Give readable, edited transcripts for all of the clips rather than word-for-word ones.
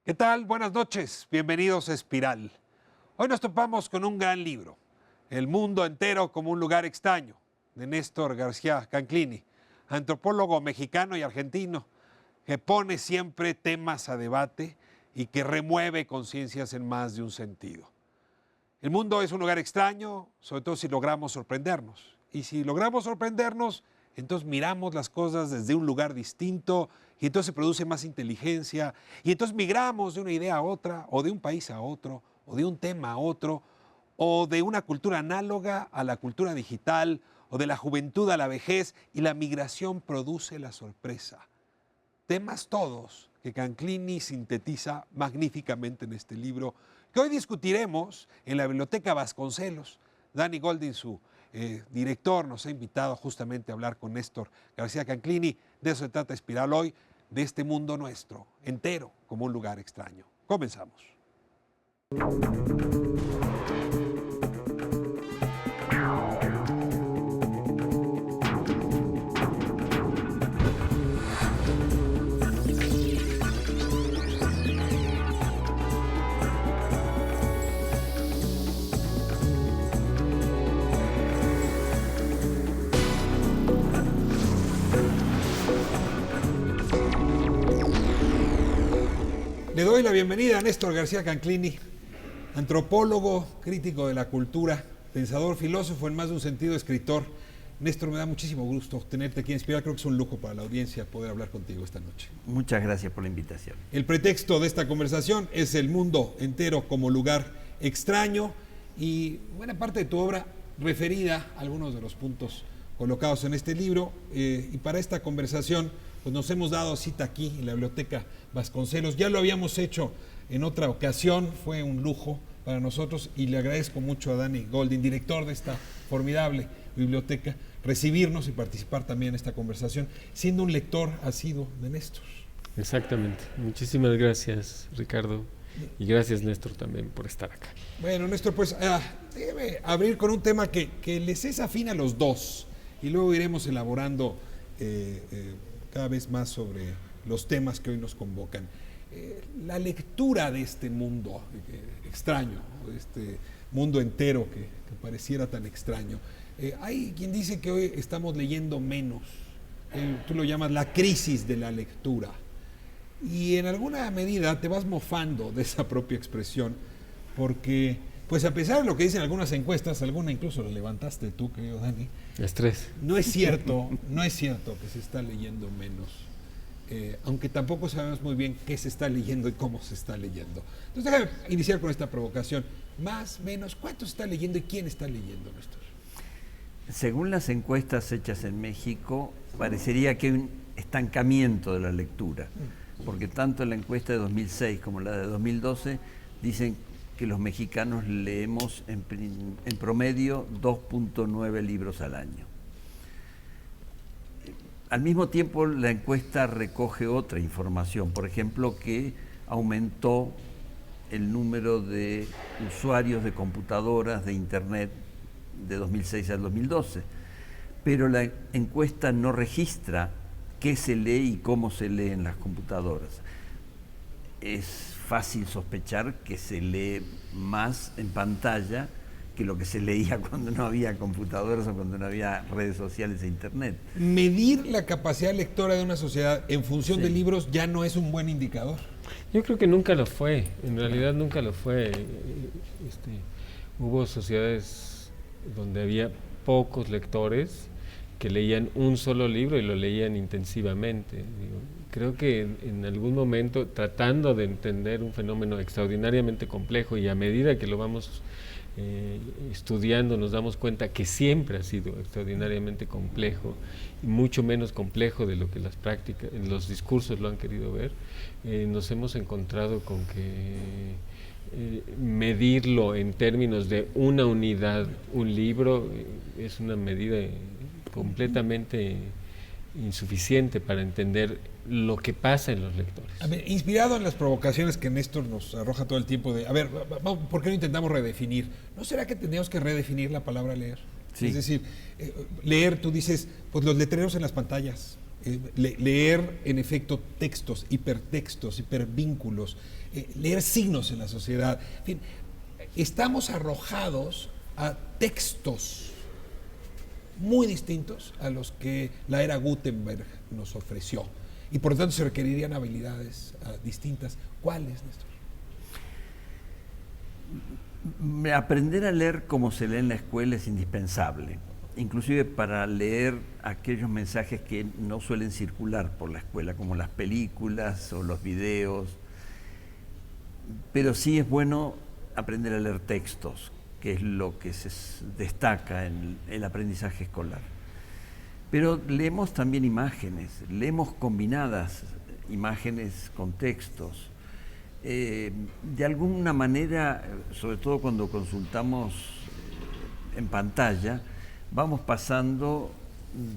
¿Qué tal? Buenas noches, bienvenidos a Espiral. Hoy nos topamos con un gran libro, El mundo entero como un lugar extraño, de Néstor García Canclini, antropólogo mexicano y argentino, que pone siempre temas a debate y que remueve conciencias en más de un sentido. El mundo es un lugar extraño, sobre todo si logramos sorprendernos. Y si logramos sorprendernos, entonces miramos las cosas desde un lugar distinto y entonces se produce más inteligencia y entonces migramos de una idea a otra, o de un país a otro, o de un tema a otro, o de una cultura análoga a la cultura digital, o de la juventud a la vejez, y la migración produce la sorpresa. Temas todos que Canclini sintetiza magníficamente en este libro, que hoy discutiremos en la Biblioteca Vasconcelos. Danny Goldin, su director, nos ha invitado justamente a hablar con Néstor García Canclini. De eso se trata Espiral hoy, de este mundo nuestro, entero como un lugar extraño. Comenzamos. Le doy la bienvenida a Néstor García Canclini, antropólogo, crítico de la cultura, pensador, filósofo, en más de un sentido, escritor. Néstor, me da muchísimo gusto tenerte aquí en Espiral. Creo que es un lujo para la audiencia poder hablar contigo esta noche. Muchas gracias por la invitación. El pretexto de esta conversación es el mundo entero como lugar extraño y buena parte de tu obra referida a algunos de los puntos colocados en este libro. Y para esta conversación pues nos hemos dado cita aquí en la Biblioteca Vasconcelos. Ya lo habíamos hecho en otra ocasión, fue un lujo para nosotros y le agradezco mucho a Danny Goldin, director de esta formidable biblioteca, recibirnos y participar también en esta conversación, siendo un lector asiduo de Néstor. Exactamente. Muchísimas gracias, Ricardo, y gracias, Néstor, también por estar acá. Bueno, Néstor, pues déjeme abrir con un tema que les es afín a los dos y luego iremos elaborando cada vez más sobre los temas que hoy nos convocan. La lectura de este mundo extraño, de este mundo entero que pareciera tan extraño. Hay quien dice que hoy estamos leyendo menos. Tú lo llamas la crisis de la lectura. Y en alguna medida te vas mofando de esa propia expresión, porque, pues a pesar de lo que dicen algunas encuestas, alguna incluso la levantaste tú, querido Dani. Estrés. No es cierto que se está leyendo menos. Aunque tampoco sabemos muy bien qué se está leyendo y cómo se está leyendo. Entonces déjame iniciar con esta provocación. Más, menos, ¿cuánto se está leyendo y quién está leyendo, Néstor? Según las encuestas hechas en México, parecería que hay un estancamiento de la lectura, porque tanto la encuesta de 2006 como la de 2012 dicen que los mexicanos leemos en promedio 2.9 libros al año. Al mismo tiempo, la encuesta recoge otra información, por ejemplo, que aumentó el número de usuarios de computadoras, de Internet, de 2006 al 2012. Pero la encuesta no registra qué se lee y cómo se lee en las computadoras. Es fácil sospechar que se lee más en pantalla que lo que se leía cuando no había computadoras o cuando no había redes sociales e internet. Medir la capacidad lectora de una sociedad en función de libros ya no es un buen indicador. Yo creo que nunca lo fue, en realidad nunca lo fue. Hubo sociedades donde había pocos lectores que leían un solo libro y lo leían intensivamente. Creo que en algún momento, tratando de entender un fenómeno extraordinariamente complejo, y a medida que lo vamos estudiando nos damos cuenta que siempre ha sido extraordinariamente complejo y mucho menos complejo de lo que las prácticas, los discursos lo han querido ver. Nos hemos encontrado con que medirlo en términos de una unidad, un libro, es una medida completamente insuficiente para entender lo que pasa en los lectores. A ver, inspirado en las provocaciones que Néstor nos arroja todo el tiempo de, a ver, ¿por qué no intentamos redefinir? ¿No será que tendríamos que redefinir la palabra leer? Sí. Es decir, leer, tú dices, pues los letreros en las pantallas, leer en efecto textos, hipertextos, hipervínculos, leer signos en la sociedad. En fin, estamos arrojados a textos muy distintos a los que la era Gutenberg nos ofreció. Y por lo tanto se requerirían habilidades distintas. ¿Cuáles, Néstor? Aprender a leer como se lee en la escuela es indispensable, inclusive para leer aquellos mensajes que no suelen circular por la escuela, como las películas o los videos. Pero sí es bueno aprender a leer textos, que es lo que se destaca en el aprendizaje escolar. Pero leemos también imágenes, leemos combinadas imágenes con textos. De alguna manera, sobre todo cuando consultamos en pantalla, vamos pasando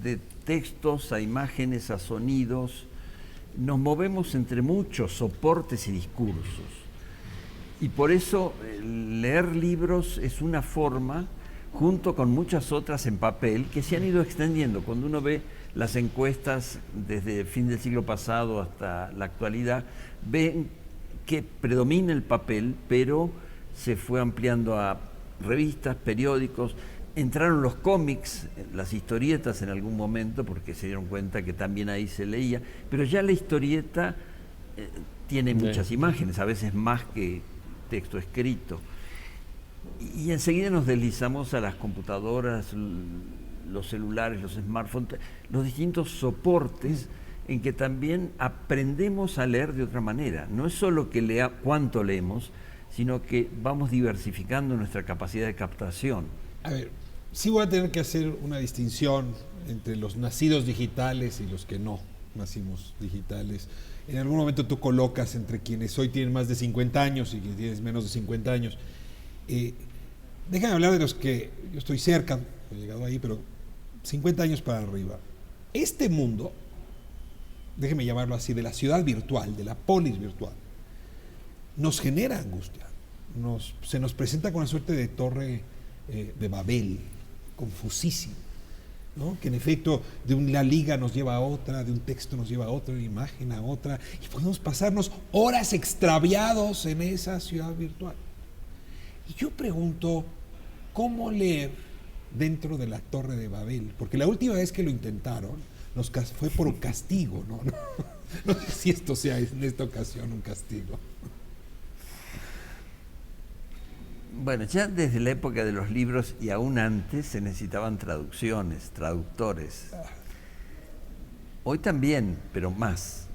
de textos a imágenes, a sonidos, nos movemos entre muchos soportes y discursos. Y por eso leer libros es una forma, junto con muchas otras en papel, que se han ido extendiendo. Cuando uno ve las encuestas desde el fin del siglo pasado hasta la actualidad, ven que predomina el papel, pero se fue ampliando a revistas, periódicos, entraron los cómics, las historietas en algún momento, porque se dieron cuenta que también ahí se leía, pero ya la historieta tiene muchas imágenes, a veces más que texto escrito. Y enseguida nos deslizamos a las computadoras, los celulares, los smartphones, los distintos soportes en que también aprendemos a leer de otra manera. No es solo que lea cuánto leemos, sino que vamos diversificando nuestra capacidad de captación. A ver, sí voy a tener que hacer una distinción entre los nacidos digitales y los que no nacimos digitales. En algún momento tú colocas entre quienes hoy tienen más de 50 años y quienes tienen menos de 50 años. Déjame hablar de los que yo estoy cerca, he llegado ahí, pero 50 años para arriba. Este mundo, déjeme llamarlo así, de la ciudad virtual, de la polis virtual, nos genera angustia. Se nos presenta con una suerte de torre de Babel, confusísima, ¿no? Que en efecto de una liga nos lleva a otra, de un texto nos lleva a otra, de una imagen a otra, y podemos pasarnos horas extraviados en esa ciudad virtual. Y yo pregunto, ¿cómo leer dentro de la torre de Babel? Porque la última vez que lo intentaron, fue por castigo, ¿no? No sé si esto sea en esta ocasión un castigo. Bueno, ya desde la época de los libros y aún antes se necesitaban traducciones, traductores. Hoy también, pero más,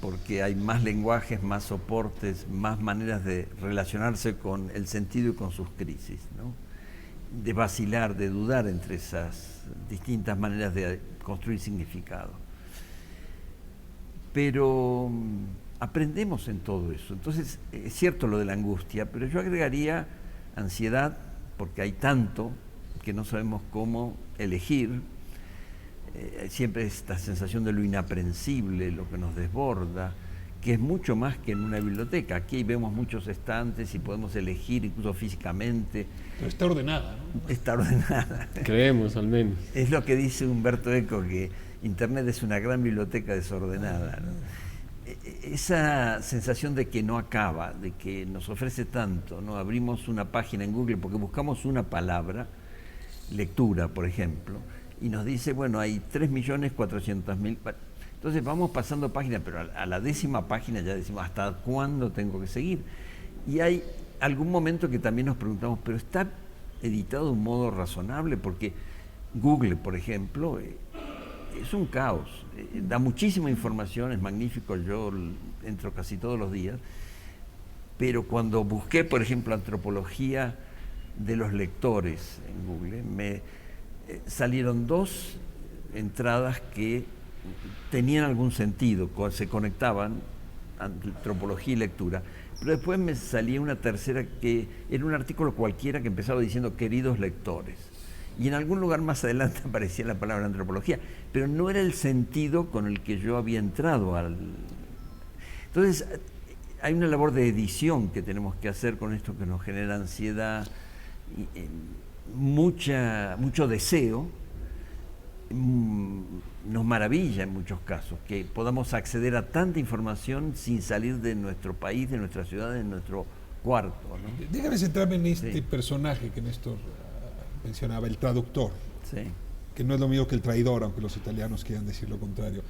porque hay más lenguajes, más soportes, más maneras de relacionarse con el sentido y con sus crisis, ¿no? De vacilar, de dudar entre esas distintas maneras de construir significado. Pero aprendemos en todo eso. Entonces, es cierto lo de la angustia, pero yo agregaría ansiedad, porque hay tanto que no sabemos cómo elegir. Siempre esta sensación de lo inaprensible, lo que nos desborda, que es mucho más que en una biblioteca. Aquí vemos muchos estantes y podemos elegir incluso físicamente. Pero está ordenada, ¿no? Está ordenada. Creemos, al menos. Es lo que dice Humberto Eco, que Internet es una gran biblioteca desordenada, ¿no? Esa sensación de que no acaba, de que nos ofrece tanto, ¿no? Abrimos una página en Google porque buscamos una palabra, lectura, por ejemplo, y nos dice, bueno, hay 3.400.000. Entonces vamos pasando páginas, pero a la 10ª página ya decimos, ¿hasta cuándo tengo que seguir? Y hay algún momento que también nos preguntamos, ¿pero está editado de un modo razonable? Porque Google, por ejemplo, es un caos, da muchísima información, es magnífico, yo entro casi todos los días, pero cuando busqué, por ejemplo, antropología de los lectores en Google, me salieron 2 entradas que tenían algún sentido, se conectaban, antropología y lectura, pero después me salía una tercera que era un artículo cualquiera que empezaba diciendo queridos lectores, y en algún lugar más adelante aparecía la palabra antropología, pero no era el sentido con el que yo había entrado Entonces hay una labor de edición que tenemos que hacer con esto que nos genera ansiedad, mucho deseo, nos maravilla en muchos casos, que podamos acceder a tanta información sin salir de nuestro país, de nuestra ciudad, de nuestro cuarto, ¿no? Déjame centrarme en este Sí. personaje que Néstor mencionaba, el traductor, Sí. que no es lo mismo que el traidor, aunque los italianos quieran decir lo contrario.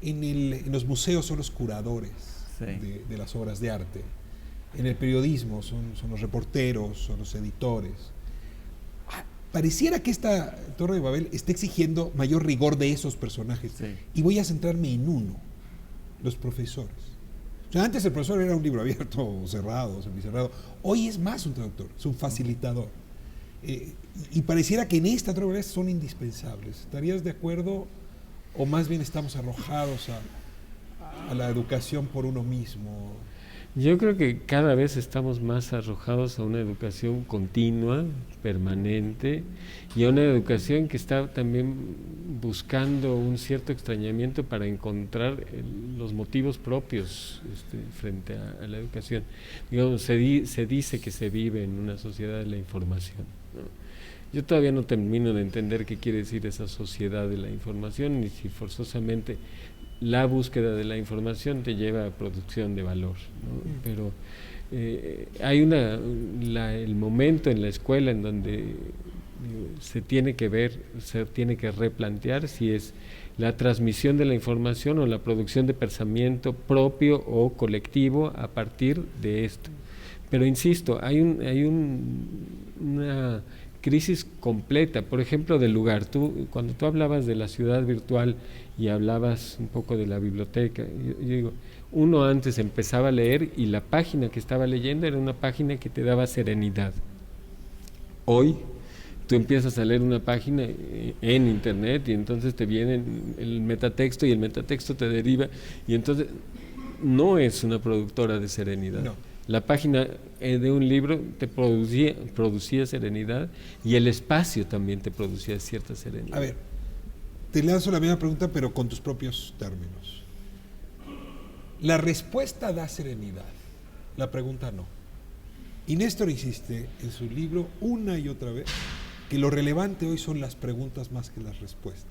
En los museos son los curadores Sí. de las obras de arte. En el periodismo son los reporteros, son los editores. Pareciera que esta Torre de Babel está exigiendo mayor rigor de esos personajes. Sí. Y voy a centrarme en uno, los profesores. O sea, antes el profesor era un libro abierto o cerrado, semicerrado. Hoy es más un traductor, es un facilitador. Y pareciera que en esta Torre de Babel son indispensables. ¿Estarías de acuerdo o más bien estamos arrojados a la educación por uno mismo? Yo creo que cada vez estamos más arrojados a una educación continua, permanente, y a una educación que está también buscando un cierto extrañamiento para encontrar los motivos propios frente a la educación. Digamos, se dice que se vive en una sociedad de la información, ¿no? Yo todavía no termino de entender qué quiere decir esa sociedad de la información, ni si forzosamente la búsqueda de la información te lleva a producción de valor, ¿no? Pero hay el momento en la escuela en donde se tiene que ver, se tiene que replantear si es la transmisión de la información o la producción de pensamiento propio o colectivo a partir de esto. Pero insisto, hay una crisis completa, por ejemplo, del lugar. Cuando tú hablabas de la ciudad virtual y hablabas un poco de la biblioteca, yo digo, uno antes empezaba a leer y la página que estaba leyendo era una página que te daba serenidad. Hoy tú empiezas a leer una página en internet y entonces te viene el metatexto y el metatexto te deriva y entonces no es una productora de serenidad. No. La página de un libro te producía serenidad y el espacio también te producía cierta serenidad. A ver, te lanzo la misma pregunta, pero con tus propios términos. La respuesta da serenidad, la pregunta no. Y Néstor insiste en su libro una y otra vez que lo relevante hoy son las preguntas más que las respuestas.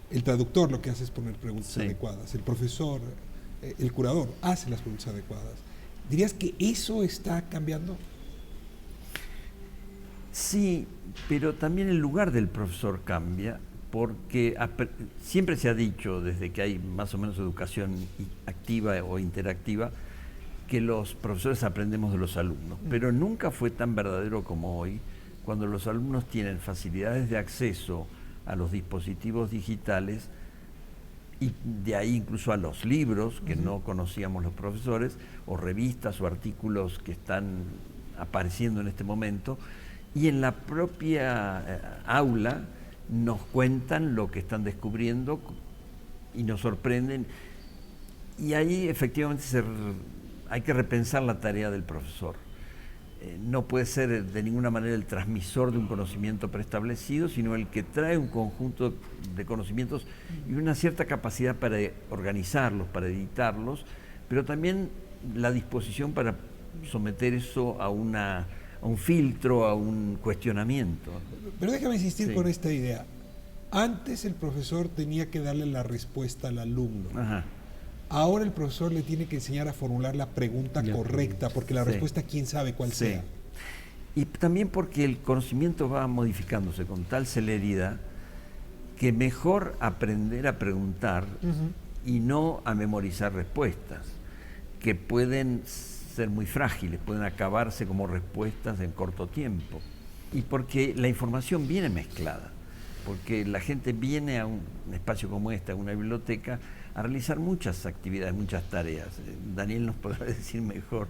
El traductor lo que hace es poner preguntas adecuadas. El profesor, el curador, hace las preguntas adecuadas. ¿Dirías que eso está cambiando? Sí, pero también el lugar del profesor cambia, porque siempre se ha dicho, desde que hay más o menos educación activa o interactiva, que los profesores aprendemos de los alumnos, pero nunca fue tan verdadero como hoy, cuando los alumnos tienen facilidades de acceso a los dispositivos digitales y de ahí incluso a los libros que no conocíamos los profesores, o revistas o artículos que están apareciendo en este momento, y en la propia aula nos cuentan lo que están descubriendo y nos sorprenden, y ahí efectivamente hay que repensar la tarea del profesor. No puede ser de ninguna manera el transmisor de un conocimiento preestablecido, sino el que trae un conjunto de conocimientos y una cierta capacidad para organizarlos, para editarlos, pero también la disposición para someter eso a un filtro, a un cuestionamiento. Pero déjame insistir Sí. con esta idea. Antes el profesor tenía que darle la respuesta al alumno. Ajá. Ahora el profesor le tiene que enseñar a formular la pregunta correcta, porque la Sí. respuesta quién sabe cuál Sí. sea. Y también porque el conocimiento va modificándose con tal celeridad que mejor aprender a preguntar y no a memorizar respuestas, que pueden ser muy frágiles, pueden acabarse como respuestas en corto tiempo. Y porque la información viene mezclada, porque la gente viene a un espacio como este, a una biblioteca, a realizar muchas actividades, muchas tareas. Daniel nos podrá decir mejor.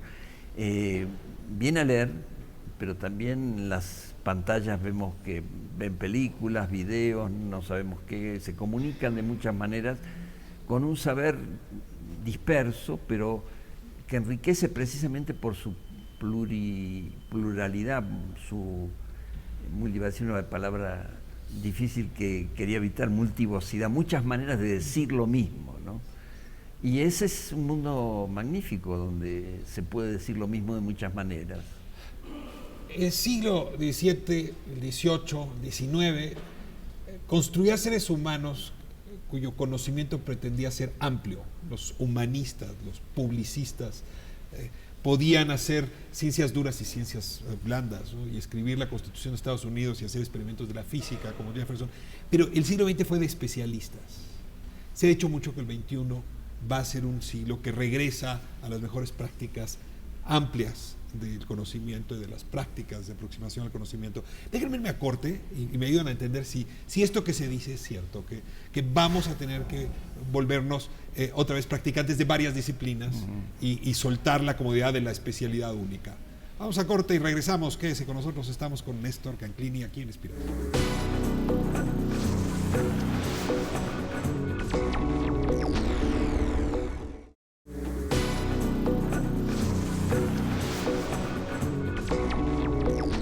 Viene a leer, pero también en las pantallas vemos que ven películas, videos, no sabemos qué, se comunican de muchas maneras con un saber disperso, pero que enriquece precisamente por su pluralidad, su, iba a decir una palabra difícil que quería evitar, multivocidad, muchas maneras de decir lo mismo, ¿no? Y ese es un mundo magnífico donde se puede decir lo mismo de muchas maneras. El siglo XVII, el XVIII, el XIX, construía seres humanos cuyo conocimiento pretendía ser amplio. Los humanistas, los publicistas, podían hacer ciencias duras y ciencias blandas, ¿no? Y escribir la Constitución de Estados Unidos y hacer experimentos de la física, como Jefferson. Pero el siglo XX fue de especialistas. Se ha dicho mucho que el XXI va a ser un siglo que regresa a las mejores prácticas amplias del conocimiento y de las prácticas de aproximación al conocimiento. Déjenme irme a corte y me ayudan a entender si esto que se dice es cierto, que vamos a tener que volvernos otra vez practicantes de varias disciplinas y soltar la comodidad de la especialidad única. Vamos a corte y regresamos. Quédese con nosotros, estamos con Néstor Canclini aquí en Espiral.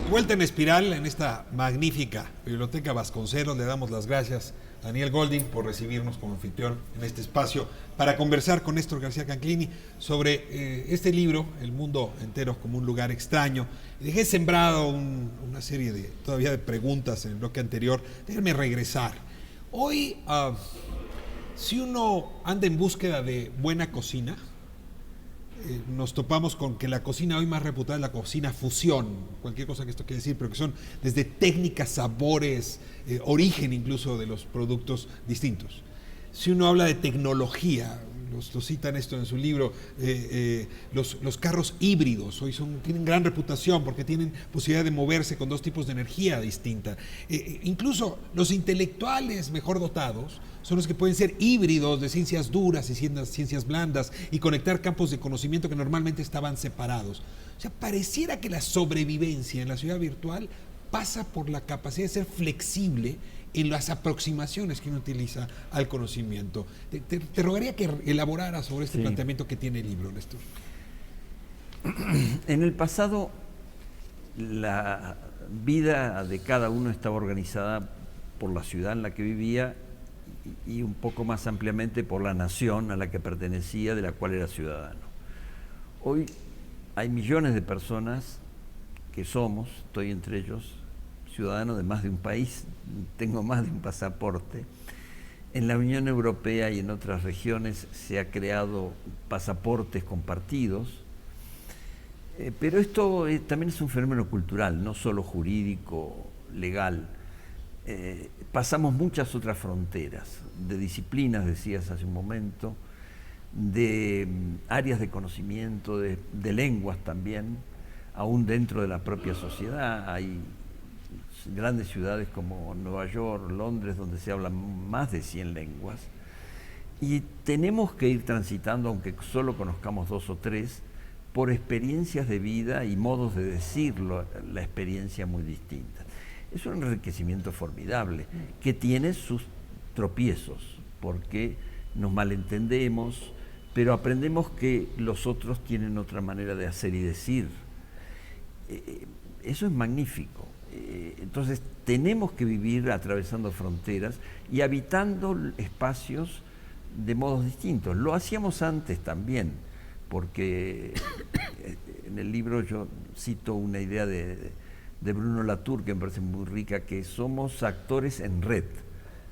Vuelta en Espiral, en esta magnífica Biblioteca Vasconcelos. Le damos las gracias a Daniel Golding por recibirnos como anfitrión en este espacio para conversar con Néstor García Canclini sobre este libro, El mundo entero como un lugar extraño. Dejé sembrado una serie todavía de preguntas en el bloque anterior. Déjenme regresar. Hoy, si uno anda en búsqueda de buena cocina, nos topamos con que la cocina hoy más reputada es la cocina fusión, cualquier cosa que esto quiere decir, pero que son desde técnicas, sabores, origen incluso de los productos distintos. Si uno habla de tecnología, lo citan esto en su libro, los carros híbridos hoy tienen gran reputación porque tienen posibilidad de moverse con dos tipos de energía distinta. Incluso los intelectuales mejor dotados son los que pueden ser híbridos de ciencias duras y ciencias blandas y conectar campos de conocimiento que normalmente estaban separados. O sea, pareciera que la sobrevivencia en la ciudad virtual pasa por la capacidad de ser flexible en las aproximaciones que uno utiliza al conocimiento. Te rogaría que elaboraras sobre este planteamiento que tiene el libro, Néstor. En el pasado, la vida de cada uno estaba organizada por la ciudad en la que vivía y un poco más ampliamente por la nación a la que pertenecía, de la cual era ciudadano. Hoy hay millones de personas que estoy entre ellos, ciudadano de más de un país, tengo más de un pasaporte. En la Unión Europea y en otras regiones se ha creado pasaportes compartidos, pero esto también es un fenómeno cultural, no solo jurídico, legal. Pasamos muchas otras fronteras, de disciplinas, decías hace un momento, de áreas de conocimiento, de lenguas también, aún dentro de la propia sociedad. Hay grandes ciudades como Nueva York, Londres, donde se hablan más de 100 lenguas, y tenemos que ir transitando, aunque solo conozcamos 2 o 3, por experiencias de vida y modos de decirlo, la experiencia muy distinta. Es un enriquecimiento formidable que tiene sus tropiezos, porque nos malentendemos, pero aprendemos que los otros tienen otra manera de hacer y decir. Eso es magnífico. Entonces tenemos que vivir atravesando fronteras y habitando espacios de modos distintos. Lo hacíamos antes también, porque en el libro yo cito una idea de Bruno Latour que me parece muy rica, que somos actores en red,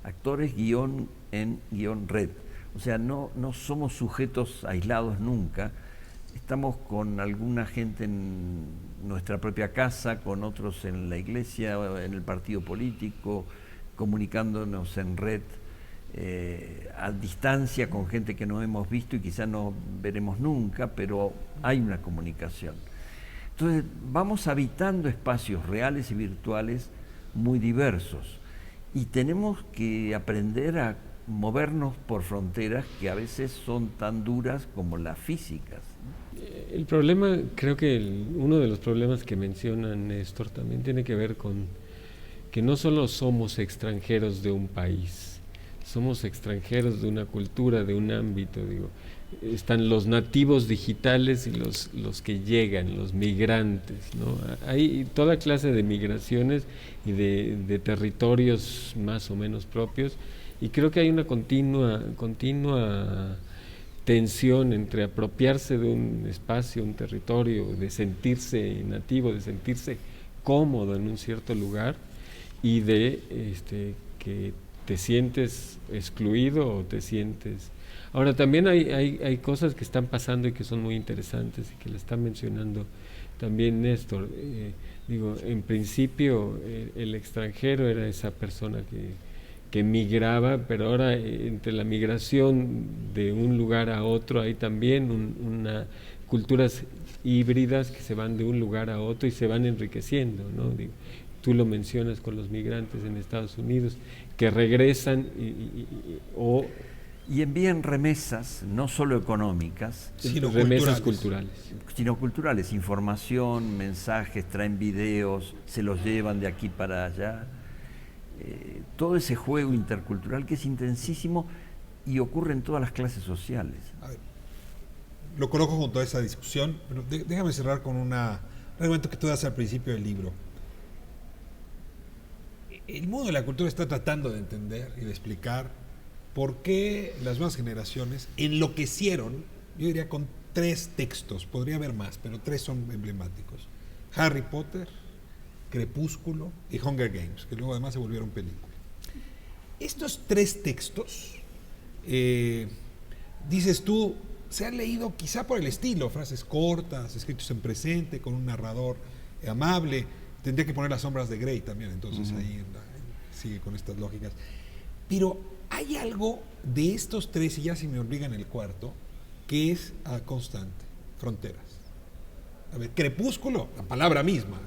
actores guión en guión red. O sea, no somos sujetos aislados nunca. Estamos con alguna gente en nuestra propia casa, con otros en la iglesia, en el partido político, comunicándonos en red, a distancia con gente que no hemos visto y quizá no veremos nunca, pero hay una comunicación. Entonces vamos habitando espacios reales y virtuales muy diversos y tenemos que aprender a movernos por fronteras que a veces son tan duras como las físicas. El problema, creo que uno de los problemas que menciona Néstor también tiene que ver con que no solo somos extranjeros de un país, somos extranjeros de una cultura, de un ámbito, digo. Están los nativos digitales y los que llegan, los migrantes, ¿no? Hay toda clase de migraciones y de territorios más o menos propios, y creo que hay una continua tensión entre apropiarse de un espacio, un territorio, de sentirse nativo, de sentirse cómodo en un cierto lugar, y de que te sientes excluido o te sientes... Ahora, también hay cosas que están pasando y que son muy interesantes y que le está mencionando también Néstor. En principio el extranjero era esa persona que migraba, pero ahora entre la migración de un lugar a otro hay también culturas híbridas que se van de un lugar a otro y se van enriqueciendo, ¿no? Tú lo mencionas con los migrantes en Estados Unidos que regresan y envían remesas, no solo económicas, sino remesas culturales. Sino culturales, información, mensajes, traen videos, se los llevan de aquí para allá. Todo ese juego intercultural que es intensísimo y ocurre en todas las clases sociales. A ver, lo coloco junto a esa discusión, pero déjame cerrar con un argumento que tú das al principio del libro. El mundo de la cultura está tratando de entender y de explicar por qué las nuevas generaciones enloquecieron, yo diría con 3 textos, podría haber más, pero 3 son emblemáticos. Harry Potter, Crepúsculo y Hunger Games, que luego además se volvieron películas. Estos 3 textos, dices tú, se han leído quizá por el estilo, frases cortas, escritos en presente, con un narrador amable. Tendría que poner Las sombras de Grey también, entonces ahí sigue con estas lógicas. Pero hay algo de estos 3, y ya si me obligan el cuarto, que es constante: fronteras. A ver, Crepúsculo, la palabra misma,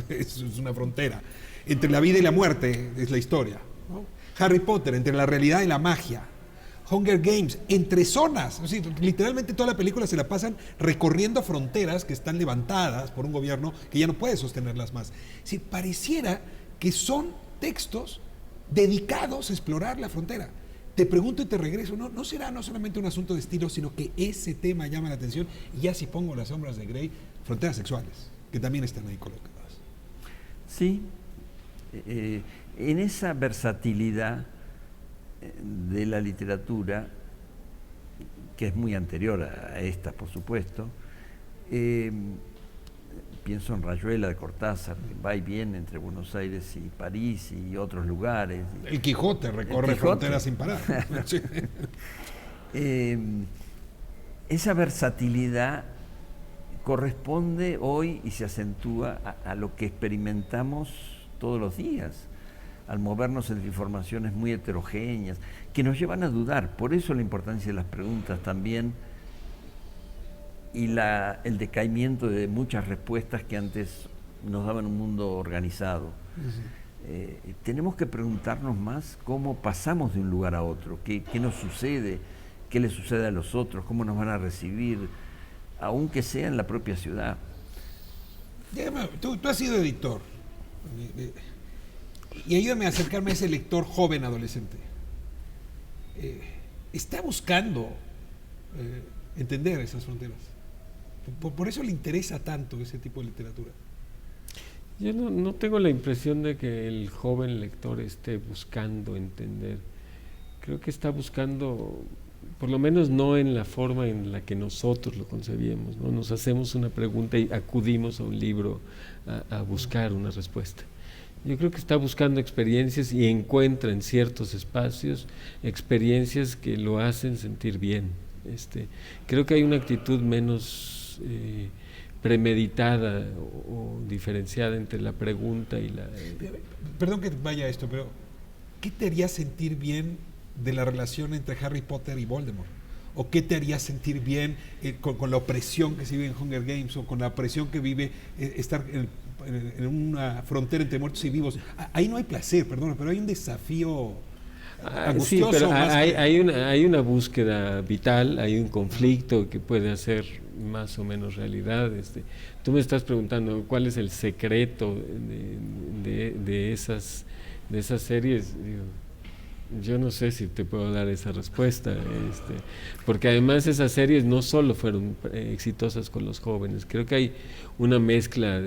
es una frontera. Entre la vida y la muerte es la historia, ¿no? Harry Potter, entre la realidad y la magia. Hunger Games, entre zonas. Es decir, literalmente toda la película se la pasan recorriendo fronteras que están levantadas por un gobierno que ya no puede sostenerlas más. Es decir, pareciera que son textos dedicados a explorar la frontera. Te pregunto y te regreso, ¿no será no solamente un asunto de estilo, sino que ese tema llama la atención? Y ya si pongo Las sombras de Grey, fronteras sexuales, que también están ahí colocadas. Sí, en esa versatilidad de la literatura, que es muy anterior a esta, por supuesto, pienso en Rayuela de Cortázar, que va y viene entre Buenos Aires y París y otros lugares. El Quijote recorre fronteras sin parar. Esa versatilidad corresponde hoy y se acentúa a lo que experimentamos todos los días, al movernos entre informaciones muy heterogéneas, que nos llevan a dudar. Por eso la importancia de las preguntas también y el decaimiento de muchas respuestas que antes nos daban un mundo organizado. Tenemos que preguntarnos más cómo pasamos de un lugar a otro, qué nos sucede, qué le sucede a los otros, cómo nos van a recibir, aunque sea en la propia ciudad. Dígame, tú has sido editor, y ayúdame a acercarme a ese lector joven adolescente. Está buscando entender esas fronteras. Por eso le interesa tanto ese tipo de literatura. Yo no tengo la impresión de que el joven lector esté buscando entender. Creo que está buscando, por lo menos no en la forma en la que nosotros lo concebíamos, ¿no? Nos hacemos una pregunta y acudimos a un libro a buscar una respuesta. Yo creo que está buscando experiencias y encuentra en ciertos espacios experiencias que lo hacen sentir bien. Creo que hay una actitud menos premeditada o diferenciada entre la pregunta y la... Perdón que vaya a esto, pero ¿qué te haría sentir bien de la relación entre Harry Potter y Voldemort? ¿O qué te haría sentir bien con la opresión que se vive en Hunger Games, o con la opresión que vive estar en una frontera entre muertos y vivos? Ahí no hay placer, perdón, pero hay un desafío angustioso. Sí, pero hay una búsqueda vital, hay un conflicto que puede hacer más o menos realidad. Tú me estás preguntando cuál es el secreto de esas series. Yo no sé si te puedo dar esa respuesta, porque además esas series no solo fueron exitosas con los jóvenes. Creo que hay una mezcla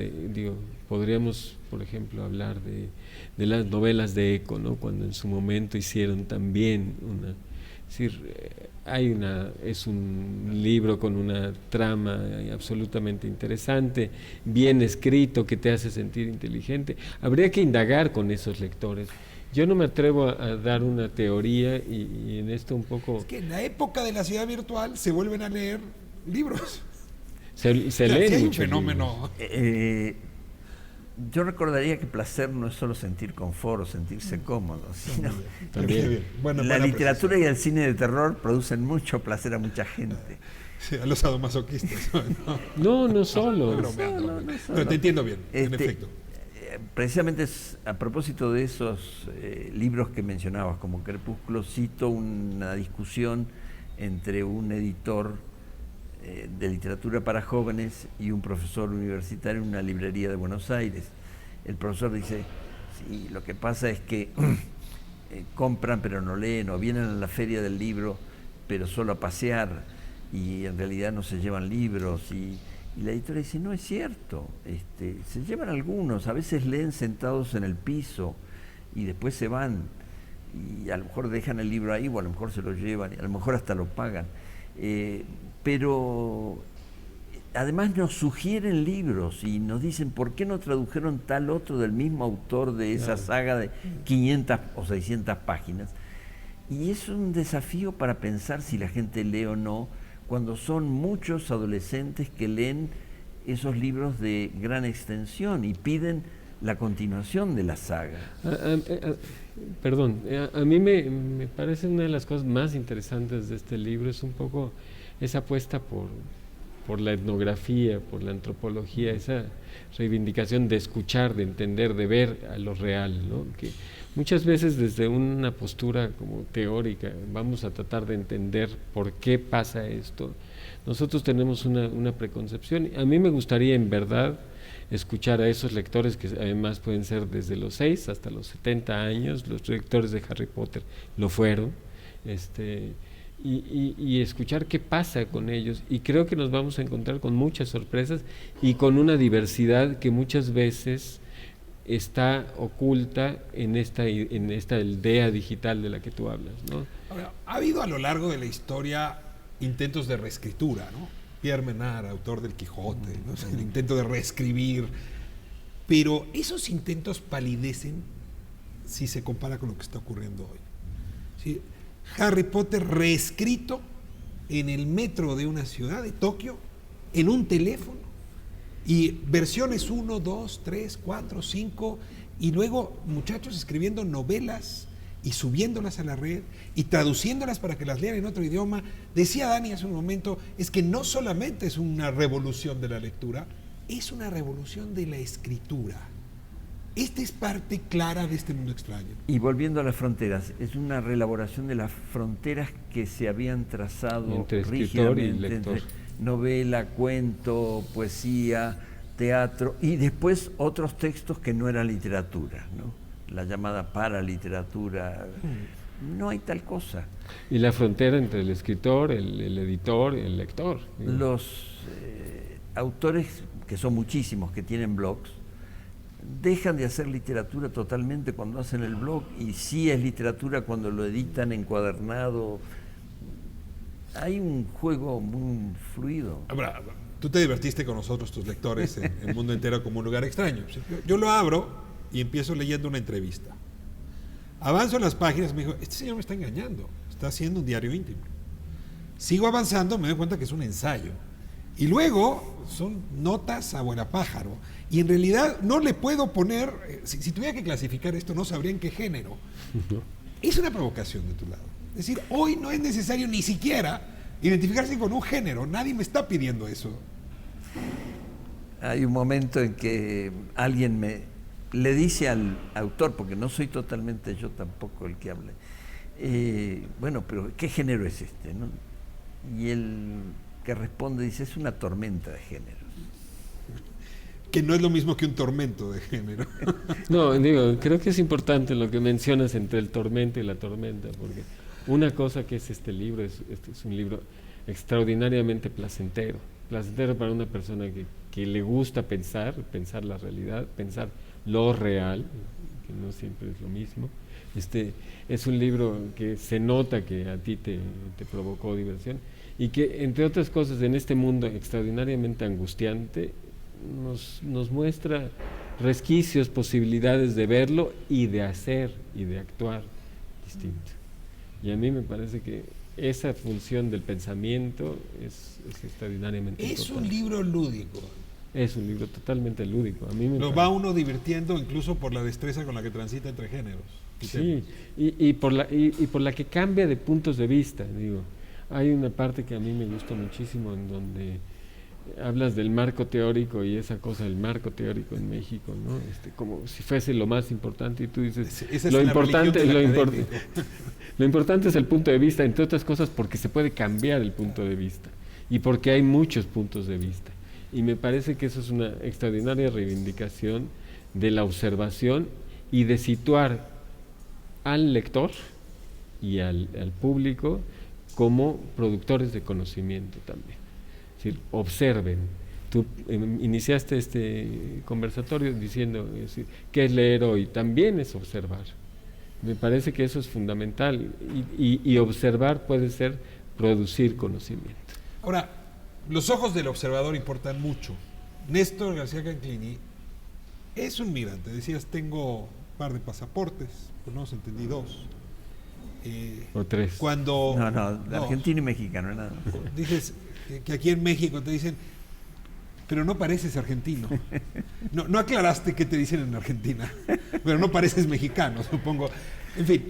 podríamos, por ejemplo, hablar de las novelas de Eco, ¿no? Cuando en su momento hicieron también es un libro con una trama absolutamente interesante, bien escrito, que te hace sentir inteligente. Habría que indagar con esos lectores. Yo no me atrevo a dar una teoría y en esto un poco... Es que en la época de la ciudad virtual se vuelven a leer libros. Se O sea, leen sí hay un muchos fenómeno. Yo recordaría que placer no es solo sentir confort o sentirse cómodo, sino También. Bueno, la buena literatura y el cine de terror producen mucho placer a mucha gente. Sí, a los sadomasoquistas. No solo. Estoy bromeando. No, Pero te entiendo bien, en efecto. Precisamente a propósito de esos libros que mencionabas, como Crepúsculo, cito una discusión entre un editor de literatura para jóvenes y un profesor universitario en una librería de Buenos Aires. El profesor dice, sí, lo que pasa es que compran pero no leen, o vienen a la feria del libro pero solo a pasear, y en realidad no se llevan libros, y la editora dice, no es cierto, se llevan algunos, a veces leen sentados en el piso y después se van, y a lo mejor dejan el libro ahí, o a lo mejor se lo llevan, y a lo mejor hasta lo pagan. Pero además nos sugieren libros y nos dicen por qué no tradujeron tal otro del mismo autor de esa saga de 500 o 600 páginas. Y es un desafío para pensar si la gente lee o no, cuando son muchos adolescentes que leen esos libros de gran extensión y piden la continuación de la saga. Perdón, a mí me parece una de las cosas más interesantes de este libro es un poco esa apuesta por la etnografía, por la antropología, esa reivindicación de escuchar, de entender, de ver a lo real, ¿no? Que muchas veces desde una postura como teórica vamos a tratar de entender por qué pasa esto. Nosotros tenemos una preconcepción. A mí me gustaría en verdad escuchar a esos lectores que además pueden ser desde los 6 hasta los 70 años, los lectores de Harry Potter lo fueron, y escuchar qué pasa con ellos, y creo que nos vamos a encontrar con muchas sorpresas y con una diversidad que muchas veces está oculta en esta aldea digital de la que tú hablas, ¿no? Ahora, ha habido a lo largo de la historia intentos de reescritura, ¿no? Pierre Menard, autor del Quijote, ¿no? O sea, el intento de reescribir, pero esos intentos palidecen si se compara con lo que está ocurriendo hoy. ¿Sí? Harry Potter reescrito en el metro de una ciudad, de Tokio, en un teléfono, y versiones 1, 2, 3, 4, 5, y luego muchachos escribiendo novelas y subiéndolas a la red y traduciéndolas para que las lean en otro idioma. Decía Dani hace un momento, es que no solamente es una revolución de la lectura, es una revolución de la escritura. Esta es parte clara de este mundo extraño. Y volviendo a las fronteras, es una reelaboración de las fronteras que se habían trazado entre escritor y rígidamente lector, entre novela, cuento, poesía, teatro, y después otros textos que no eran literatura, ¿no? La llamada paraliteratura. No hay tal cosa. Y la frontera entre el escritor, el editor, el lector. Los autores, que son muchísimos, que tienen blogs, dejan de hacer literatura totalmente cuando hacen el blog, y sí es literatura cuando lo editan encuadernado. Hay un juego muy fluido. Ahora, tú te divertiste con nosotros, tus lectores, en El Mundo Entero como un Lugar Extraño. Yo lo abro y empiezo leyendo una entrevista. Avanzo en las páginas, me dijo, este señor me está engañando, está haciendo un diario íntimo. Sigo avanzando, me doy cuenta que es un ensayo. Y luego son notas a vuelapájaro. Y en realidad no le puedo poner, si tuviera que clasificar esto, no sabría en qué género. Es una provocación de tu lado. Es decir, hoy no es necesario ni siquiera identificarse con un género. Nadie me está pidiendo eso. Hay un momento en que alguien le dice al autor, porque no soy totalmente yo tampoco el que hable, bueno, pero ¿qué género es este, no? Y él que responde dice, es una tormenta de géneros. Que no es lo mismo que un tormento de género. No, digo, creo que es importante lo que mencionas entre el tormento y la tormenta, porque una cosa que es este libro, es un libro extraordinariamente placentero para una persona que le gusta pensar la realidad, pensar lo real, que no siempre es lo mismo. Es un libro que se nota que a ti te provocó diversión, y que, entre otras cosas, en este mundo extraordinariamente angustiante, nos muestra resquicios, posibilidades de verlo y de hacer y de actuar distinto. Y a mí me parece que esa función del pensamiento es extraordinariamente importante. Es un libro lúdico. Es un libro totalmente lúdico. A mí me Lo parece. va uno divirtiendo incluso por la destreza con la que transita entre géneros. Sí, y por la que cambia de puntos de vista, digo. Hay una parte que a mí me gusta muchísimo en donde hablas del marco teórico y esa cosa del marco teórico en México, ¿no? Como si fuese lo más importante, y tú dices, Esa es lo la importante es religión del lo académico. lo importante es el punto de vista, entre otras cosas porque se puede cambiar el punto de vista y porque hay muchos puntos de vista. Y me parece que eso es una extraordinaria reivindicación de la observación y de situar al lector y al público como productores de conocimiento también. Es decir, observen. Tú iniciaste este conversatorio diciendo ¿qué es leer hoy? También es observar. Me parece que eso es fundamental y observar puede ser producir conocimiento. Ahora, los ojos del observador importan mucho. Néstor García Canclini es un migrante. Decías, tengo un par de pasaportes, pues no se entendí, 2. O 3. Cuando No, argentino y mexicano, nada más. dices que aquí en México te dicen, pero no pareces argentino. No aclaraste qué te dicen en Argentina, pero no pareces mexicano, supongo. En fin.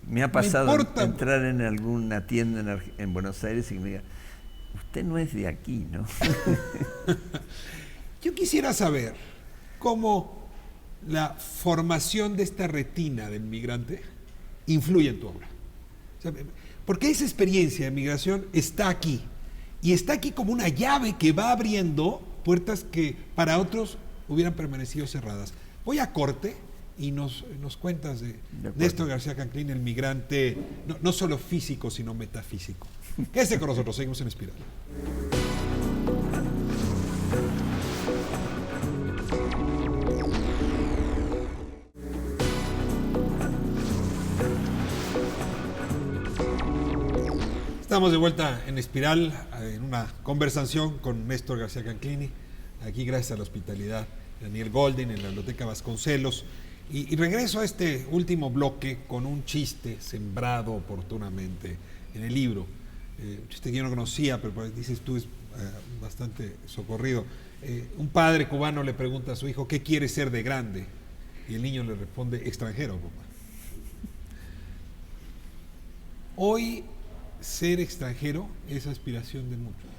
Me ha pasado entrar en alguna tienda en Buenos Aires y que me diga, usted no es de aquí, ¿no? Yo quisiera saber cómo la formación de esta retina del migrante influye en tu obra. O sea, porque esa experiencia de migración está aquí. Y está aquí como una llave que va abriendo puertas que para otros hubieran permanecido cerradas. Voy a corte y nos cuentas de Néstor García Canclini, el migrante, no solo físico, sino metafísico. Quédese con nosotros, seguimos en Espiral. Estamos de vuelta en Espiral, en una conversación con Néstor García Canclini, aquí gracias a la hospitalidad de Daniel Golden en la Biblioteca Vasconcelos. Y regreso a este último bloque con un chiste sembrado oportunamente en el libro. Un chiste que yo no conocía, pero pues, dices tú es bastante socorrido. Un padre cubano le pregunta a su hijo, ¿qué quiere ser de grande? Y el niño le responde, extranjero, papá. Hoy ser extranjero es aspiración de muchos.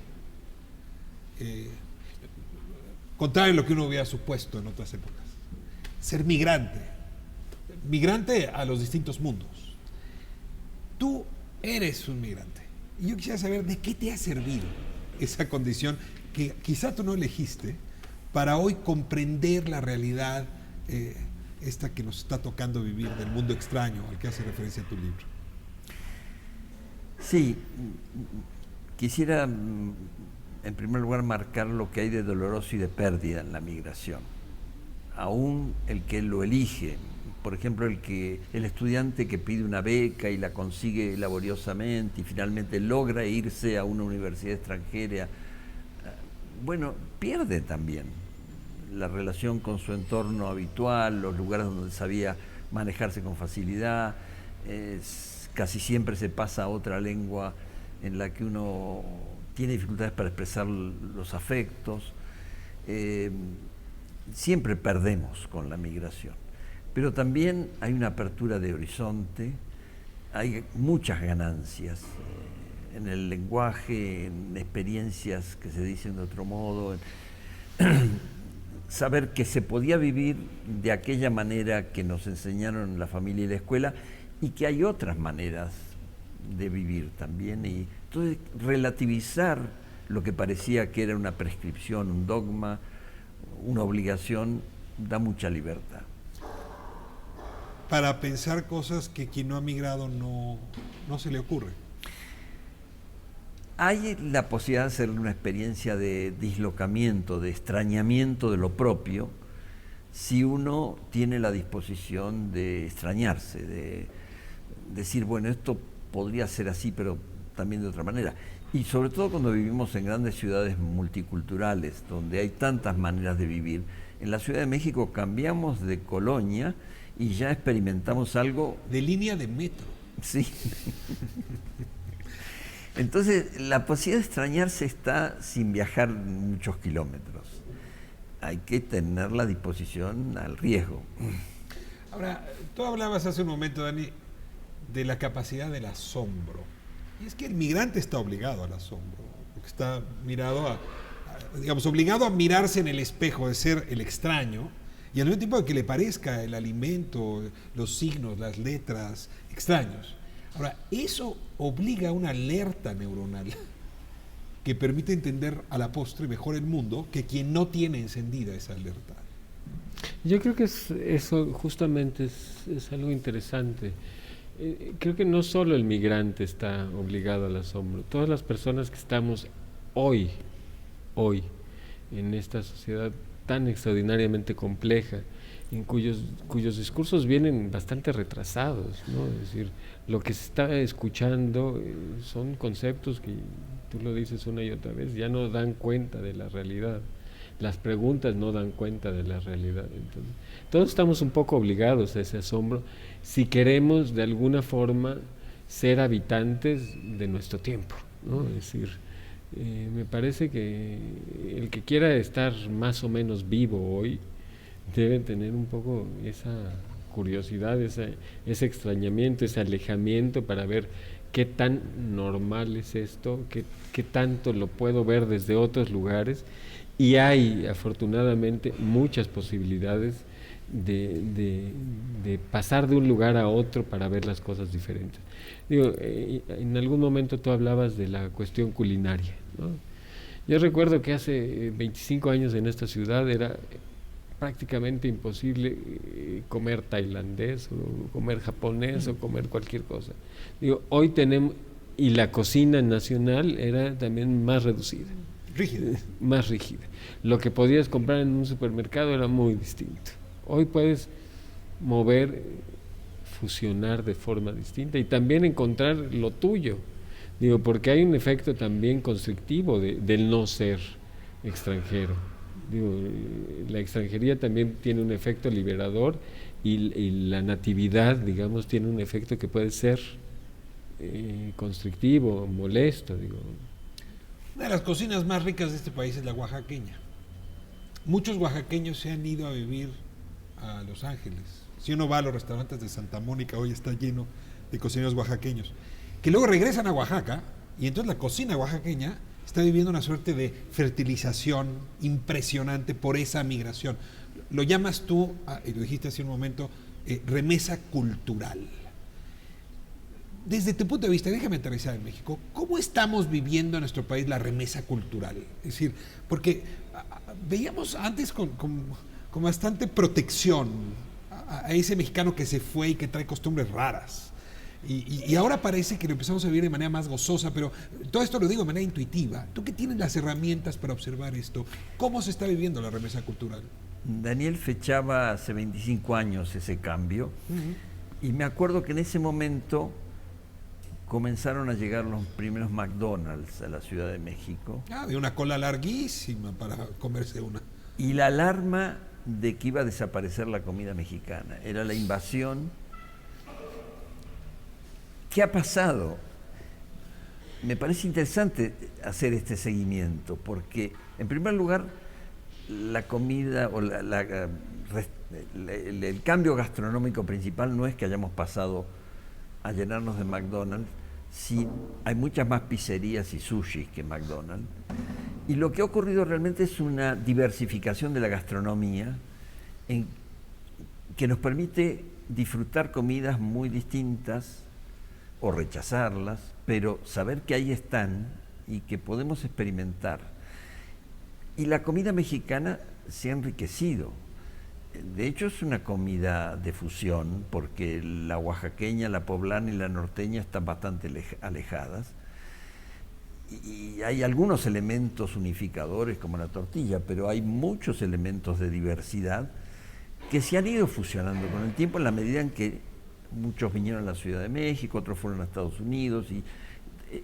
Contrario a lo que uno hubiera supuesto en otras épocas. Ser migrante a los distintos mundos. Tú eres un migrante. Y yo quisiera saber de qué te ha servido esa condición que quizá tú no elegiste para hoy comprender la realidad esta que nos está tocando vivir del mundo extraño al que hace referencia tu libro. Sí, quisiera en primer lugar marcar lo que hay de doloroso y de pérdida en la migración. Aún el que lo elige, por ejemplo el estudiante que pide una beca y la consigue laboriosamente y finalmente logra irse a una universidad extranjera, bueno, pierde también la relación con su entorno habitual, los lugares donde sabía manejarse con facilidad. Casi siempre se pasa a otra lengua en la que uno tiene dificultades para expresar los afectos. Siempre perdemos con la migración, pero también hay una apertura de horizonte, hay muchas ganancias en el lenguaje, en experiencias que se dicen de otro modo, saber que se podía vivir de aquella manera que nos enseñaron en la familia y la escuela y que hay otras maneras de vivir también, y entonces relativizar lo que parecía que era una prescripción, un dogma, una obligación, da mucha libertad. Para pensar cosas que quien no ha migrado no se le ocurre. Hay la posibilidad de hacer una experiencia de dislocamiento, de extrañamiento de lo propio, si uno tiene la disposición de extrañarse, de decir, bueno, esto podría ser así, pero también de otra manera. Y sobre todo cuando vivimos en grandes ciudades multiculturales, donde hay tantas maneras de vivir. En la Ciudad de México cambiamos de colonia y ya experimentamos algo. De línea de metro. Sí. Entonces, la posibilidad de extrañarse está sin viajar muchos kilómetros. Hay que tener la disposición al riesgo. Ahora, tú hablabas hace un momento, Dani, de la capacidad del asombro. Y es que el migrante está obligado al asombro, porque está digamos, obligado a mirarse en el espejo, de ser el extraño, y al mismo tiempo que le parezca el alimento, los signos, las letras extraños. Ahora, eso obliga a una alerta neuronal que permite entender a la postre mejor el mundo que quien no tiene encendida esa alerta. Yo creo que eso justamente es algo interesante. Creo que no solo el migrante está obligado al asombro, todas las personas que estamos hoy, en esta sociedad tan extraordinariamente compleja, en cuyos discursos vienen bastante retrasados, ¿no? Es decir, lo que se está escuchando son conceptos que, tú lo dices una y otra vez, ya no dan cuenta de la realidad. Las preguntas no dan cuenta de la realidad. Entonces, todos estamos un poco obligados a ese asombro si queremos de alguna forma ser habitantes de nuestro tiempo, ¿no? Es decir, me parece que el que quiera estar más o menos vivo hoy debe tener un poco esa curiosidad, ese extrañamiento, ese alejamiento para ver qué tan normal es esto, qué tanto lo puedo ver desde otros lugares. Y hay, afortunadamente, muchas posibilidades de pasar de un lugar a otro para ver las cosas diferentes. Digo, en algún momento tú hablabas de la cuestión culinaria, ¿no? Yo recuerdo que hace 25 años en esta ciudad era prácticamente imposible comer tailandés o comer japonés o comer cualquier cosa. Digo, hoy tenemos, y la cocina nacional era también más reducida. Rígida. Más rígida. Lo que podías comprar en un supermercado era muy distinto. Hoy puedes mover, fusionar de forma distinta y también encontrar lo tuyo. Digo, porque hay un efecto también constrictivo del no ser extranjero. Digo, la extranjería también tiene un efecto liberador y la natividad, digamos, tiene un efecto que puede ser constrictivo, molesto, digo. Una de las cocinas más ricas de este país es la oaxaqueña. Muchos oaxaqueños se han ido a vivir a Los Ángeles. Si uno va a los restaurantes de Santa Mónica, hoy está lleno de cocineros oaxaqueños, que luego regresan a Oaxaca y entonces la cocina oaxaqueña está viviendo una suerte de fertilización impresionante por esa migración. Lo llamas tú, y lo dijiste hace un momento, remesa cultural. Desde tu punto de vista, déjame aterrizar en México, ¿cómo estamos viviendo en nuestro país la remesa cultural? Es decir, porque veíamos antes con bastante protección a ese mexicano que se fue y que trae costumbres raras. Y ahora parece que lo empezamos a vivir de manera más gozosa, pero todo esto lo digo de manera intuitiva. ¿Tú qué tienes las herramientas para observar esto? ¿Cómo se está viviendo la remesa cultural? Daniel fechaba hace 25 años ese cambio, y me acuerdo que en ese momento comenzaron a llegar los primeros McDonald's a la Ciudad de México. De una cola larguísima para comerse una. Y la alarma de que iba a desaparecer la comida mexicana, era la invasión. ¿Qué ha pasado? Me parece interesante hacer este seguimiento, porque en primer lugar la comida o el cambio gastronómico principal no es que hayamos pasado a llenarnos de McDonald's, sí, hay muchas más pizzerías y sushis que McDonald's. Y lo que ha ocurrido realmente es una diversificación de la gastronomía que nos permite disfrutar comidas muy distintas o rechazarlas, pero saber que ahí están y que podemos experimentar. Y la comida mexicana se ha enriquecido. De hecho, es una comida de fusión, porque la oaxaqueña, la poblana y la norteña están bastante alejadas. Y hay algunos elementos unificadores, como la tortilla, pero hay muchos elementos de diversidad que se han ido fusionando con el tiempo, en la medida en que muchos vinieron a la Ciudad de México, otros fueron a Estados Unidos, y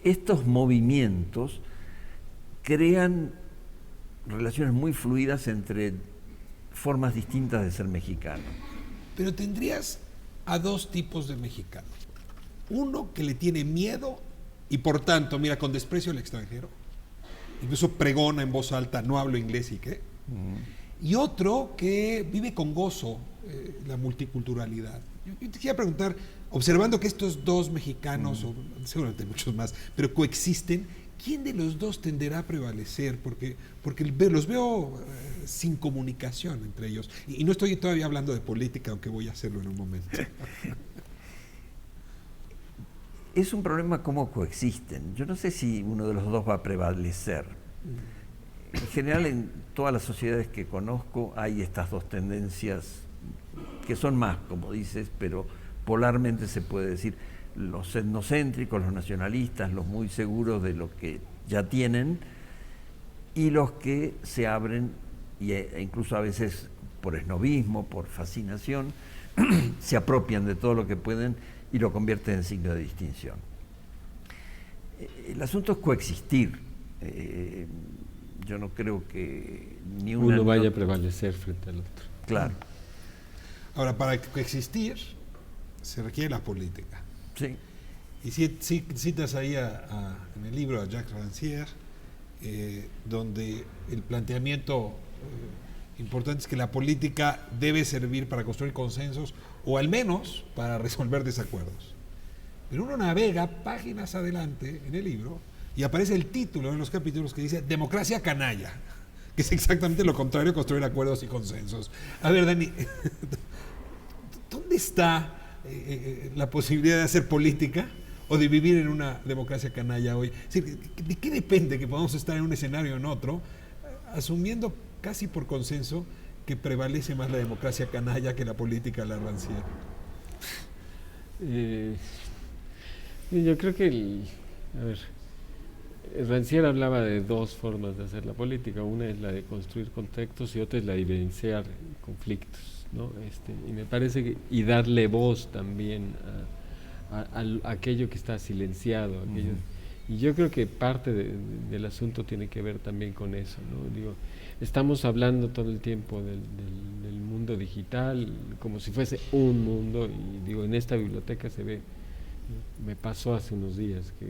estos movimientos crean relaciones muy fluidas entre formas distintas de ser mexicano. Pero tendrías a dos tipos de mexicanos. Uno que le tiene miedo y por tanto mira con desprecio al extranjero, incluso pregona en voz alta, no hablo inglés y qué. Y otro que vive con gozo la multiculturalidad. Yo te quería preguntar, observando que estos dos mexicanos, o seguramente muchos más, pero coexisten, ¿quién de los dos tenderá a prevalecer? Porque los veo sin comunicación entre ellos. Y no estoy todavía hablando de política, aunque voy a hacerlo en un momento. Es un problema cómo coexisten. Yo no sé si uno de los dos va a prevalecer. En general, en todas las sociedades que conozco hay estas dos tendencias que son más, como dices, pero polarmente se puede decir los etnocéntricos, los nacionalistas, los muy seguros de lo que ya tienen, y los que se abren, e incluso a veces por esnobismo, por fascinación, se apropian de todo lo que pueden y lo convierten en signo de distinción. El asunto es coexistir. Yo no creo que ni uno vaya a prevalecer frente al otro. Claro. Ahora, para coexistir se requiere la política. Sí. Y citas ahí en el libro a Jacques Rancière, donde el planteamiento importante es que la política debe servir para construir consensos o al menos para resolver desacuerdos. Pero uno navega páginas adelante en el libro y aparece el título en los capítulos que dice Democracia canalla, que es exactamente lo contrario a construir acuerdos y consensos. A ver, Dani, ¿dónde está la posibilidad de hacer política o de vivir en una democracia canalla hoy? Es decir, ¿de qué depende que podamos estar en un escenario o en otro, asumiendo casi por consenso que prevalece más la democracia canalla que la política de la Rancière? Yo creo que Rancière hablaba de dos formas de hacer la política. Una es la de construir contextos y otra es la de evidenciar conflictos, ¿no? Y me parece que y darle voz también a aquello que está silenciado, aquello, y yo creo que parte del asunto tiene que ver también con eso, ¿no? Digo, estamos hablando todo el tiempo del mundo digital como si fuese un mundo, y digo, en esta biblioteca se ve, me pasó hace unos días que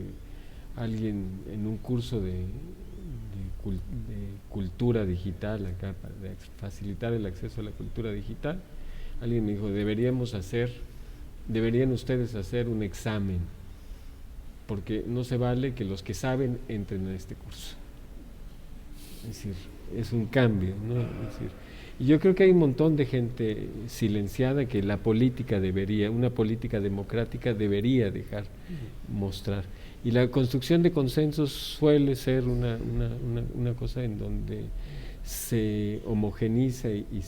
alguien en un curso de cultura digital acá, para facilitar el acceso a la cultura digital, alguien me dijo, deberían ustedes hacer un examen, porque no se vale que los que saben entren a este curso. Es decir, es un cambio, ¿no? Es decir, y yo creo que hay un montón de gente silenciada que la política una política democrática debería dejar mostrar. Y la construcción de consensos suele ser una cosa en donde se homogeniza y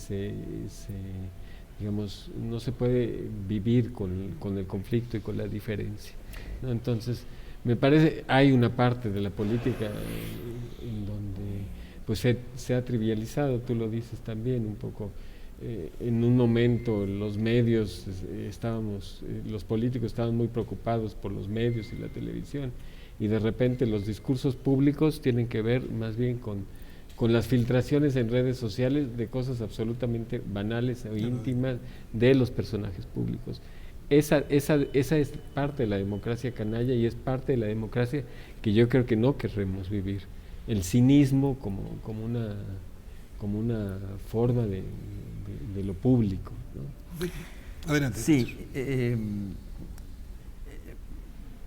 digamos, no se puede vivir con el conflicto y con la diferencia, ¿no? Entonces, me parece, hay una parte de la política en donde pues se ha trivializado, tú lo dices también un poco. En un momento los medios los políticos estaban muy preocupados por los medios y la televisión, y de repente los discursos públicos tienen que ver más bien con las filtraciones en redes sociales de cosas absolutamente banales o íntimas de los personajes públicos. Esa es parte de la democracia canalla y es parte de la democracia que yo creo que no querremos vivir. El cinismo como una forma de lo público, ¿no? Adelante. Sí,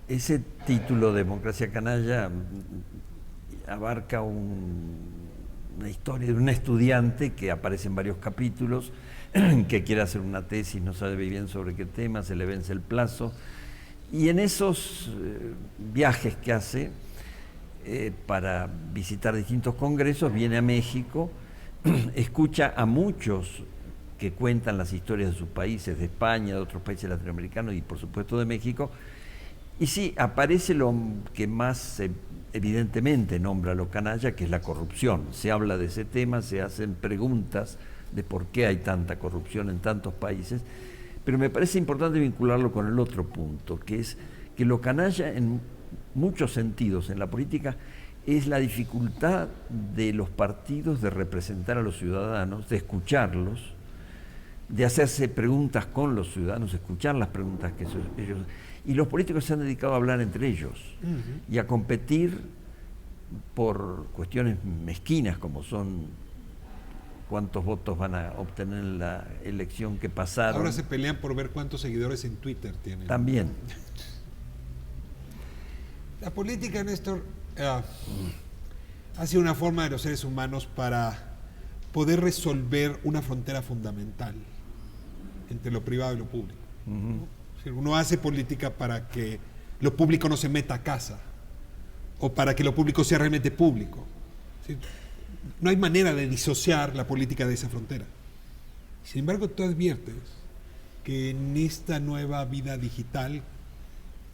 ese título, Democracia canalla, abarca una historia de un estudiante que aparece en varios capítulos, que quiere hacer una tesis, no sabe bien sobre qué tema, se le vence el plazo, y en esos viajes que hace para visitar distintos congresos, viene a México, escucha a muchos que cuentan las historias de sus países, de España, de otros países latinoamericanos y por supuesto de México, y sí, aparece lo que más evidentemente nombra lo canalla, que es la corrupción. Se habla de ese tema, se hacen preguntas de por qué hay tanta corrupción en tantos países, pero me parece importante vincularlo con el otro punto, que es que lo canalla muchos sentidos en la política es la dificultad de los partidos de representar a los ciudadanos, de escucharlos, de hacerse preguntas con los ciudadanos, escuchar las preguntas que ellos... Y los políticos se han dedicado a hablar entre ellos y a competir por cuestiones mezquinas como son cuántos votos van a obtener en la elección que pasaron. Ahora se pelean por ver cuántos seguidores en Twitter tienen. También. La política, Néstor, ha sido una forma de los seres humanos para poder resolver una frontera fundamental entre lo privado y lo público. Uno hace política para que lo público no se meta a casa o para que lo público sea realmente público. ¿Sí? No hay manera de disociar la política de esa frontera. Sin embargo, tú adviertes que en esta nueva vida digital,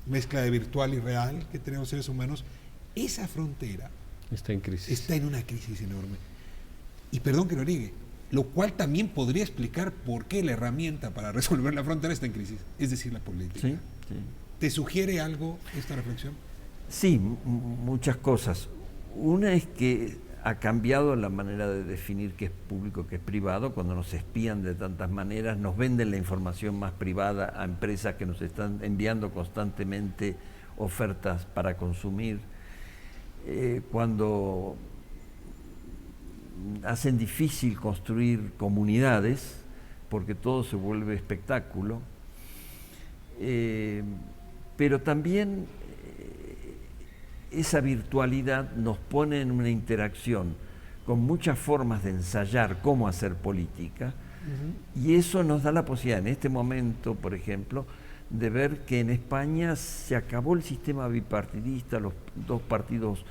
mezcla de virtual y real que tenemos seres humanos, esa frontera está en crisis. Está en una crisis enorme. Y perdón que lo diga, lo cual también podría explicar por qué la herramienta para resolver la frontera está en crisis, es decir, la política. Sí, sí. ¿Te sugiere algo esta reflexión? Sí, muchas cosas. Una es que ha cambiado la manera de definir qué es público, qué es privado. Cuando nos espían de tantas maneras, nos venden la información más privada a empresas que nos están enviando constantemente ofertas para consumir. Cuando hacen difícil construir comunidades, porque todo se vuelve espectáculo, pero también esa virtualidad nos pone en una interacción con muchas formas de ensayar cómo hacer política, y eso nos da la posibilidad en este momento, por ejemplo, de ver que en España se acabó el sistema bipartidista, los dos partidos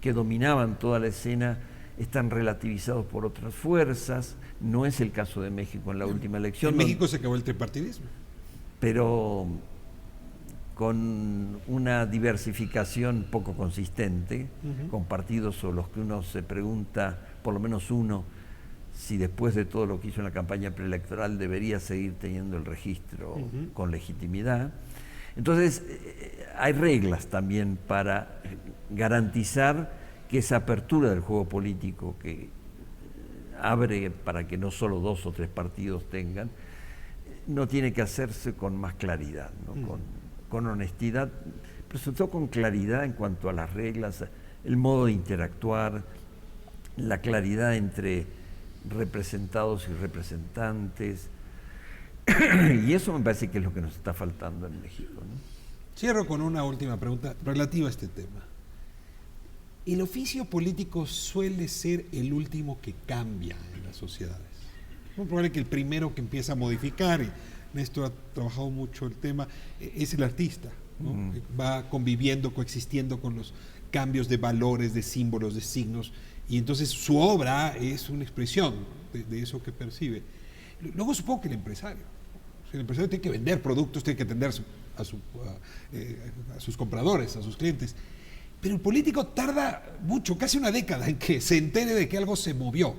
que dominaban toda la escena están relativizados por otras fuerzas. No es el caso de México en la última elección. En México se acabó el tripartidismo. Pero con una diversificación poco consistente, con partidos sobre los que uno se pregunta, por lo menos uno, si después de todo lo que hizo en la campaña preelectoral debería seguir teniendo el registro con legitimidad. Entonces, hay reglas también para garantizar que esa apertura del juego político que abre para que no solo 2 o 3 partidos tengan, no tiene que hacerse con más claridad, ¿no? Con honestidad, pero sobre todo con claridad en cuanto a las reglas, el modo de interactuar, la claridad entre representados y representantes, y eso me parece que es lo que nos está faltando en México, ¿no? Cierro con una última pregunta relativa a este tema. El oficio político suele ser el último que cambia en las sociedades. Es muy probable que el primero que empieza a modificar, y Néstor ha trabajado mucho el tema, es el artista, ¿no? Va conviviendo, coexistiendo con los cambios de valores, de símbolos, de signos, y entonces su obra es una expresión de eso que percibe. Luego supongo que el empresario. El empresario tiene que vender productos, tiene que atender a sus compradores, a sus clientes. Pero el político tarda mucho, casi una década, en que se entere de que algo se movió.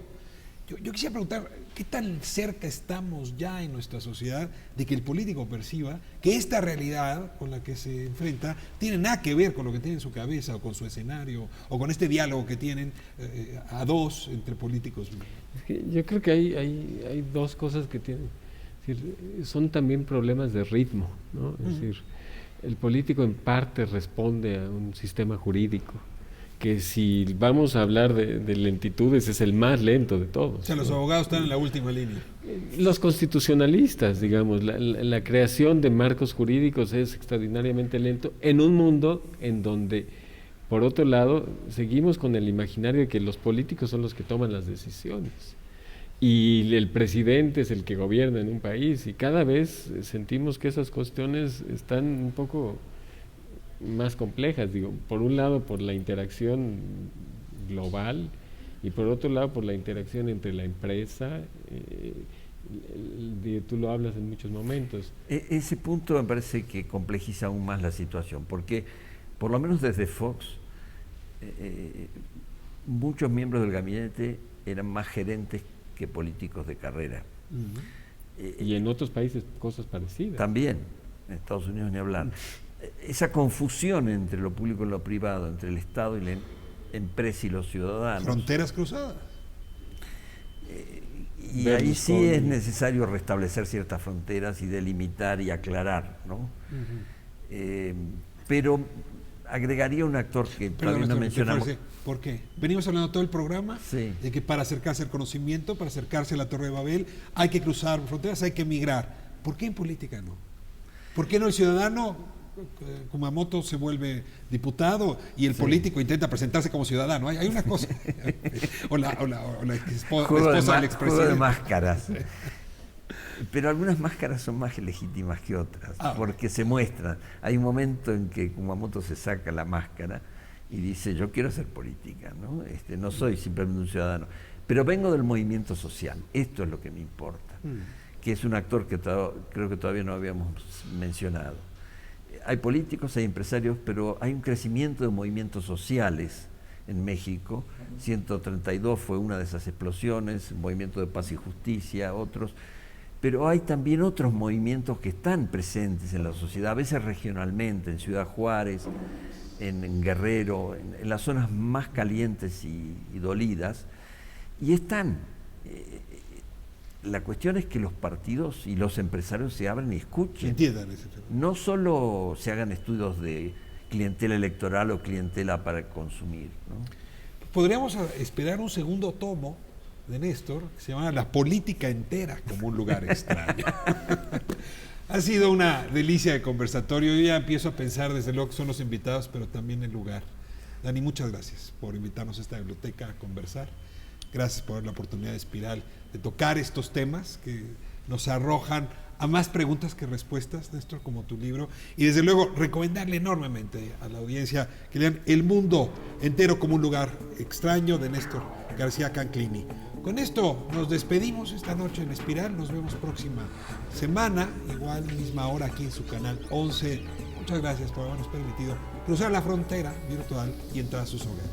Yo quisiera preguntar, ¿qué tan cerca estamos ya en nuestra sociedad de que el político perciba que esta realidad con la que se enfrenta tiene nada que ver con lo que tiene en su cabeza o con su escenario o con este diálogo que tienen a dos entre políticos? Es que yo creo que hay dos cosas que tienen. Es decir, son también problemas de ritmo, ¿no? Es decir, el político en parte responde a un sistema jurídico que, si vamos a hablar de lentitudes, es el más lento de todos. O sea, los abogados están en la última línea. Los constitucionalistas, digamos, la creación de marcos jurídicos es extraordinariamente lento en un mundo en donde, por otro lado, seguimos con el imaginario de que los políticos son los que toman las decisiones y el presidente es el que gobierna en un país, y cada vez sentimos que esas cuestiones están un poco más complejas, digo, por un lado por la interacción global y por otro lado por la interacción entre la empresa, tú lo hablas en muchos momentos. Ese punto me parece que complejiza aún más la situación, porque por lo menos desde Fox muchos miembros del gabinete eran más gerentes que políticos de carrera. Y en otros países cosas parecidas. También, en Estados Unidos ni hablar. esa confusión entre lo público y lo privado, entre el Estado y la empresa y los ciudadanos. Fronteras cruzadas. Y ahí sí es necesario restablecer ciertas fronteras y delimitar y aclarar, ¿no? Pero agregaría un actor que todavía no mencionamos. ¿Por qué? Venimos hablando todo el programa de que para acercarse al conocimiento, para acercarse a la Torre de Babel, hay que cruzar fronteras, hay que emigrar. ¿Por qué en política no? ¿Por qué no el ciudadano, Kumamoto, se vuelve diputado y el político intenta presentarse como ciudadano? Hay una cosa. o la esposa del expresidente. Juego de máscaras. Pero algunas máscaras son más legítimas que otras, porque se muestran. Hay un momento en que Kumamoto se saca la máscara y dice: yo quiero hacer política, ¿no? No soy simplemente un ciudadano, pero vengo del movimiento social, esto es lo que me importa, que es un actor que creo que todavía no habíamos mencionado. Hay políticos, hay empresarios, pero hay un crecimiento de movimientos sociales en México. 132 fue una de esas explosiones, Movimiento de Paz y Justicia, otros. Pero hay también otros movimientos que están presentes en la sociedad, a veces regionalmente, en Ciudad Juárez, en Guerrero, en las zonas más calientes y dolidas, y están. La cuestión es que los partidos y los empresarios se abran y escuchen. Entiendan ese tema. No solo se hagan estudios de clientela electoral o clientela para consumir, ¿no? Podríamos esperar un segundo tomo de Néstor, que se llama La política entera como un lugar extraño. Ha sido una delicia de conversatorio. Yo ya empiezo a pensar, desde luego, que son los invitados, pero también el lugar. Dani, muchas gracias por invitarnos a esta biblioteca a conversar. Gracias por la oportunidad de Espiral de tocar estos temas que nos arrojan a más preguntas que respuestas, Néstor, como tu libro. Y desde luego, recomendarle enormemente a la audiencia que lean El mundo entero como un lugar extraño, de Néstor García Canclini. Con esto nos despedimos esta noche en Espiral. Nos vemos próxima semana, igual misma hora aquí en su canal 11. Muchas gracias por habernos permitido cruzar la frontera virtual y entrar a sus hogares.